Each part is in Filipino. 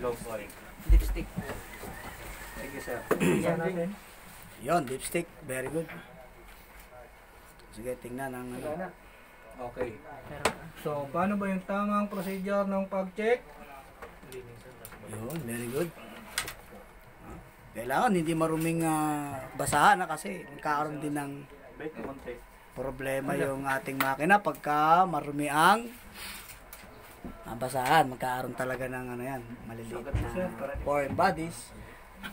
Globe oil. Lipstick. Sige sir. Tingnan natin. Yun, lipstick. Very good. Sige, tingnan ang ano. Okay. So, paano ba yung tamang procedure ng pag-check? Yun, very good. Kailangan hindi maruming basahan kasi magkakaroon din ng problema yung ating makina pagka marumi ang basahan. Magkakaroon talaga ng ano yan, maliliit na foreign bodies.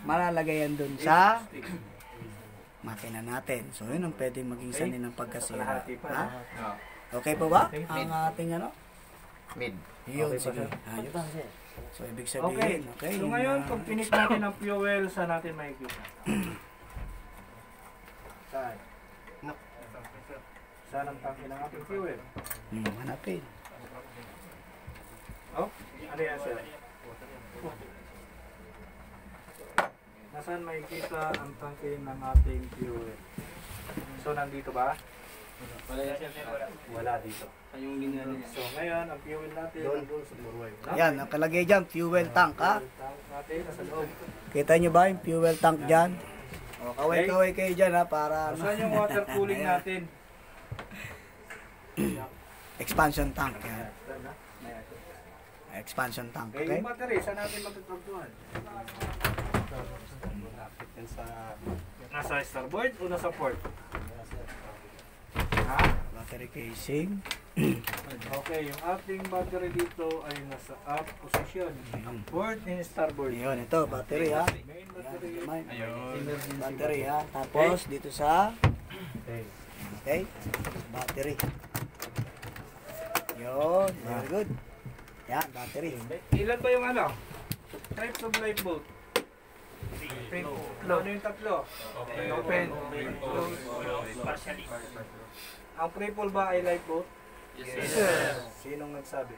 Malalagay yan dun sa makina natin. So, yun ang pwedeng maging sanhin ng pagkasira. Ha? Okay po ba? Ang ating ano? Mid. Yun, sige. Ayun. So, ibig sabihin, okay. So, ngayon, pag finish natin ang fuel, saan natin makikita? Saan? Saan ang tangke ng ating fuel? Hanapin. Oh, ano yan sir? Nasaan makikita ang tangke ng ating fuel? So, nandito ba? Wala dito. So, ngayon, ang fuel natin nandun sa forward. Yan, nakalagay dyan, fuel tank, ha? Fuel tank natin, nasa loob. Kita nyo ba yung fuel tank dyan? O, kaway-kaway kayo dyan, ha? Para, Saan yung water cooling natin? expansion tank, yan. Expansion tank, Okay? okay? Yung battery, saan natin matutugtuhan? Nasa starboard o nasa port? Ha? Battery casing. Okay, yung ating battery dito ay nasa up position. Port and starboard. Yun, ito, battery, ha? Main battery. Battery, ha? Tapos, dito sa, Okay. okay? Battery. Yun, very good. Yan, battery. Ilan ba yung ano? Types of lifeboat? Ano yung tatlo? Open, close. Ang triple ba ay lifeboat? Yes, Sir. Sinong nagsabi?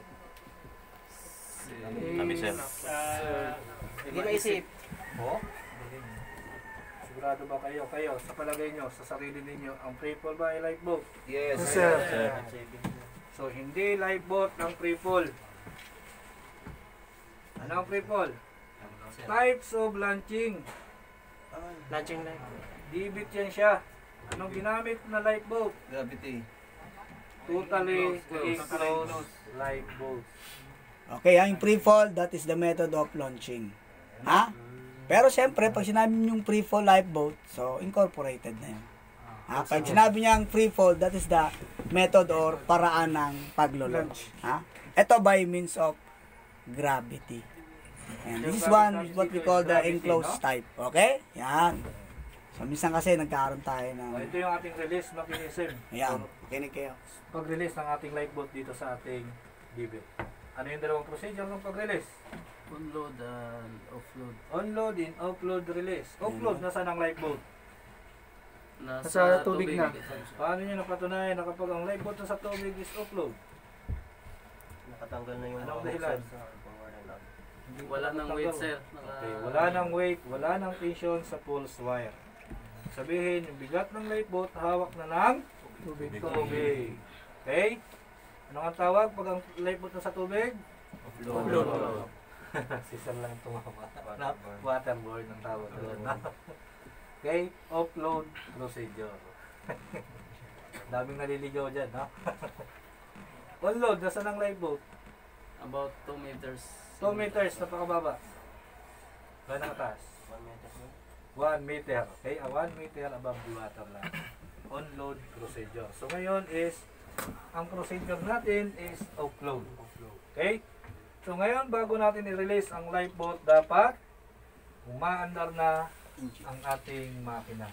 Kami sir. Hindi maisip. Oh? Sigurado ba kayo? Kayo, sa palagay nyo, sa sarili ninyo, ang triple ba ay lifeboat? Yes, sir. So, hindi lifeboat ang triple. Ano ang triple? Types of launching. Launching light. Dibit yan siya. Anong ginamit na lifeboat? Gravity. Totally enclosed lifeboat. Okay, ang pre-fall, that is the method of launching. Ha? Pero siyempre, pag sinabi niyo yung pre-fall lifeboat, so incorporated na yun. Ha? Pag sinabi niya ang pre-fall, that is the method or paraan ng paglo-launch. Ha? Ito by means of gravity. And this is one, what we call the enclosed type. Okay? Yan. So, minsan kasi nagkaroon tayo ng... Ito yung ating release mechanism. Yan. Kinig kayo. Pag-release ng ating lifeboat dito sa ating dibit. Ano yung dalawang procedure ng pag-release? Unload and offload. Unload and offload release. Offload, nasaan ang lifeboat? Nasa tubig na. Paano nyo napatunayan na kapag ang lifeboat na sa tubig is offload? Nakatanggal na yung Anong dahilan? Wala nang weight sir. Okay, wala nang weight, wala nang tension sa pulse wire. Sabihin, yung bigat ng lifeboat, hawak na ng tubig. Okay? Ano ang tawag pag ang lifeboat na sa tubig? Offload. Si Sir lang tumawa. Waterboard ang tawag doon. Okay? Offload procedure. Daming naliligaw dyan, no? Unload, nasaan ang lifeboat? About 2 meters. 2 meters, napakababa. Gano'ng kataas? 1 meter. Okay? 1 meter above the water lang. Unload procedure. So ngayon is, ang procedure natin is offload. Okay? So ngayon, bago natin i-release ang lifeboat, dapat umaandar na ang ating makina.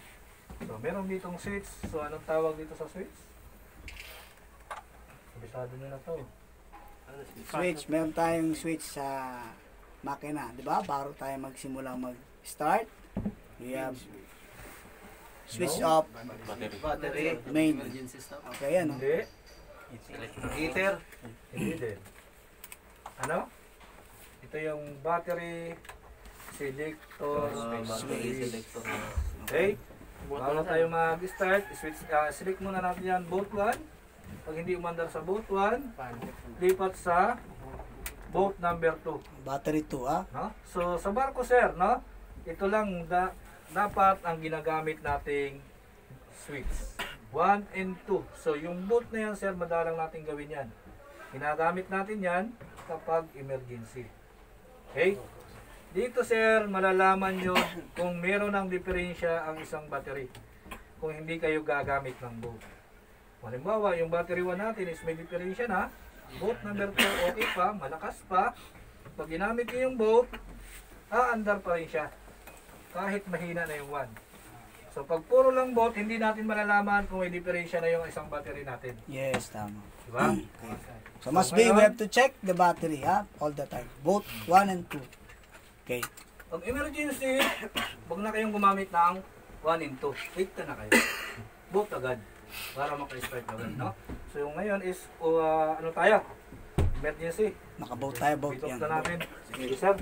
So meron ditong switch. So anong tawag dito sa switch? Kabisado nyo na to. Switch, meron tayong switch sa makina, di ba? Bago tayo magsimulang mag-start, we have switch off Battery. main. Emergency stop. Okay, ano? Hindi. Heater. Hindi din. Ano? Ito yung battery selector switch. Okay? Bago tayo mag-start, select muna natin yan, bolt 1. Pag hindi umandar sa bolt 1, lipat sa boat number 2. Battery 2, ha? No? So sa barko sir, no? Ito lang dapat ang ginagamit nating switch. 1 and 2. So yung boat na yan sir, madalang natin gawin yan. Ginagamit natin yan kapag emergency. Okay? Dito sir, malalaman nyo kung meron ng diferensya ang isang battery. Kung hindi kayo gagamit ng boat. Halimbawa, yung battery 1 natin is may diferensya na. Boat number 2 okay pa, malakas pa. Pag ginamit nyo yung boat, aandar pa rin siya. Kahit mahina na yung 1. So pag puro lang boat, hindi natin malalaman kung may diferensya na yung isang battery natin. Yes, tama. Diba? Okay. So must be, we have to check the battery, ha? All the time. Both 1 and 2. Okay. Pag emergency, wag na kayong gumamit ng 1 and 2. Wait na kayo. Boat agad. Para maka-start agad, no? So yung ngayon is, ano tayo? Emergency. Nakaboat tayo, boat Pitot yan. na natin. Sige, sir.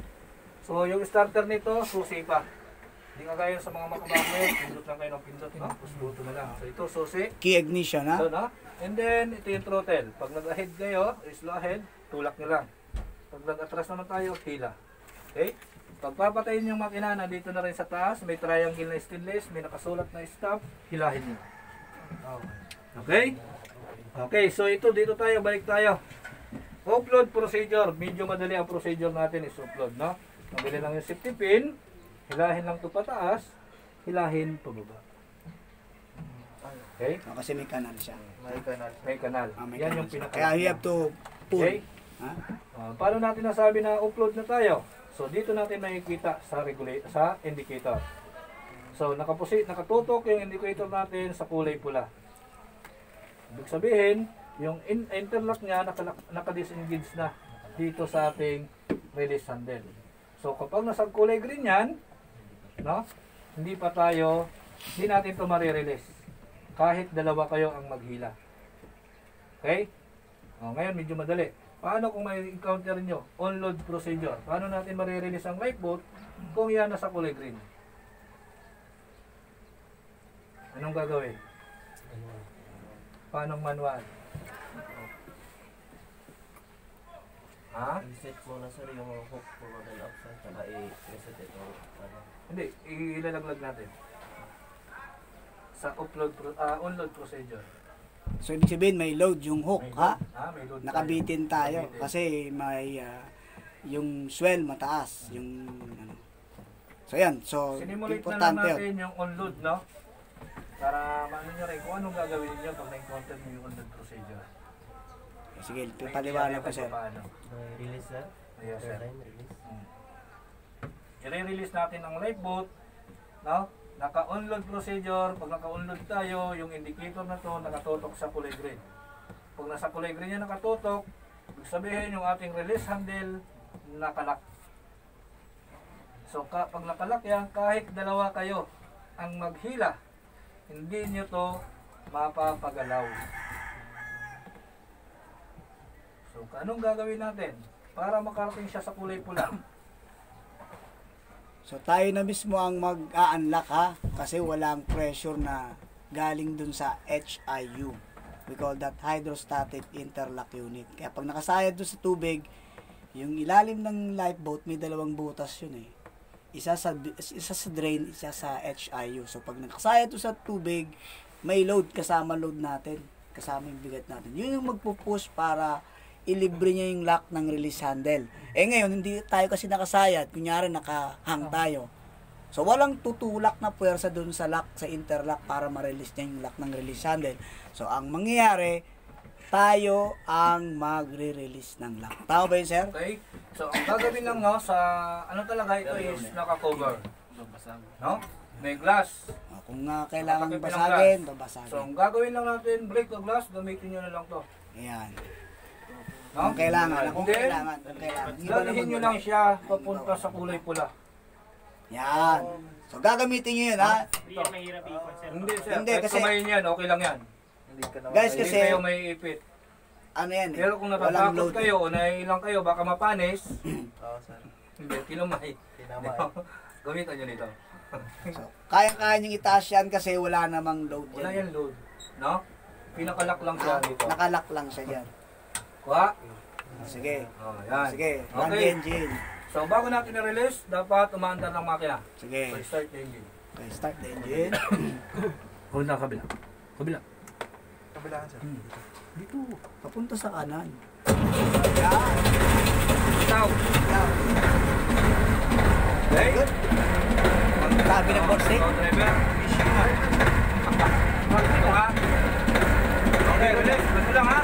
So yung starter nito, susi pa. Hindi nga gaya sa mga makabagnet, pindot lang kayo ng pindot, no? Tapos luto na lang. So ito, susi. Key ignition, ha? So, no? And then, ito yung throttle. Pag nag-ahead kayo, slow ahead, tulak nyo lang. Pag nag-atras naman tayo, hila. Okay? Pag papatayin yung makina, nandito na rin sa taas, may triangle na stainless, may nakasulat na stop, hilahin nyo. Okay? Okay, so ito, dito tayo, balik tayo. Offload procedure. Medyo madali ang procedure natin is offload, no? Mabili lang yung safety pin, hilahin lang ito pataas, hilahin pababa. Okay? Kasi may kanal siya. May kanal. May kanal. May Yan kanal yung siya. pinaka. Kaya you have to pull. Okay? Ha? Paano natin nasabi na upload na tayo? So dito natin makikita sa indicator. So nakatutok yung indicator natin sa kulay pula. Ibig sabihin, yung interlock niya naka-disengage na dito sa ating release handle. So kapag nasa kulay green yan, no? Hindi natin ito marirelease. Kahit dalawa kayo ang maghila. Okay? Ngayon medyo madali. Paano kung may encounter nyo? On-load procedure. Paano natin marirelease ang lifeboat kung yan nasa kulay green? Anong gagawin? Paano manual? Ha? Reset mo na sir yung hook for model option, saka i-reset ito. Hindi, ilalaglag natin. Sa on-load procedure. So, ibig sabihin, may load yung hook, ha? May load Nakabitin tayo. Nakabitin. Kasi may, yung swell mataas. Yung, ano. So, yan. So, Sinimulate na lang importante yun. natin yung on-load, no? Para maano nyo rin kung anong gagawin nyo pag na-encounter nyo yung on-load procedure. Sige, paliwanag ko, sir. Release sir? Yes, sir. Release. I-release natin ang lifeboat, no? Naka-onload procedure. Pag naka-onload tayo, yung indicator na to nakatutok sa kulay green. Pag nasa kulay green yan nakatutok, ibig sabihin yung ating release handle nakalock. So pag nakalock yan, kahit dalawa kayo ang maghila, hindi nyo to mapapagalaw. So anong gagawin natin para makarating siya sa kulay pula? So, tayo na mismo ang mag-a-unlock, ha? Kasi walang pressure na galing dun sa HIU. We call that hydrostatic interlock unit. Kaya pag nakasayad dun sa tubig, yung ilalim ng lifeboat, may dalawang butas yun eh. Isa sa drain, isa sa HIU. So, pag nakasayad dun sa tubig, may load, kasama load natin. Kasama yung bigat natin. Yun yung magpupush para ilibre niya yung lock ng release handle. Ngayon, hindi tayo kasi nakasayad. Kunyari, nakahang tayo. So, walang tutulak na puwersa dun sa lock, sa interlock para ma-release niya yung lock ng release handle. So, ang mangyayari, tayo ang magre-release ng lock. Tama ba yun, sir? Okay? So, ang gagawin lang, no, sa ano talaga ito is naka-cover. No? May glass. Kung kailangan Nakatipid ng basagin, glass. babasagin. So, ang gagawin lang natin, break the glass, gamitin nyo na lang to. Ayan. No? Kung kailangan, kung Then, kailangan. lalihin nyo lang siya papunta sa kulay pula. Yan. So, gagamitin nyo yun, ha? Hindi yan mahirap ikot, sir. Hindi, sir. Hindi, Kahit kasi- kumain yan, okay lang yan. Guys, Hindi kasi, kayo may ipit. ano yan eh, Pero kung walang natatakot load. kayo o naiilang kayo, baka mapanis. Oo sir. Hindi, kinumay. Gamitan nyo nito. So, kaya-kaya niyong itaas yan kasi wala namang load Wala yan. yan load. No? Pinakalak lang siya dito. Nakalak lang siya dyan. Kuha. Sige. Oh, yan. Sige, run the Okay. engine. So, bago natin i-release, dapat umaandar ng makina. Sige. So, start the engine. Okay, start the engine. Hold na, kabila. Kabila. Kabilaan sir. Dito. Papunta sa kanan. Ikaw. Okay? Good. Sabi ng boss eh. So, driver. Ito ha. Okay, release. Ba't lang ha?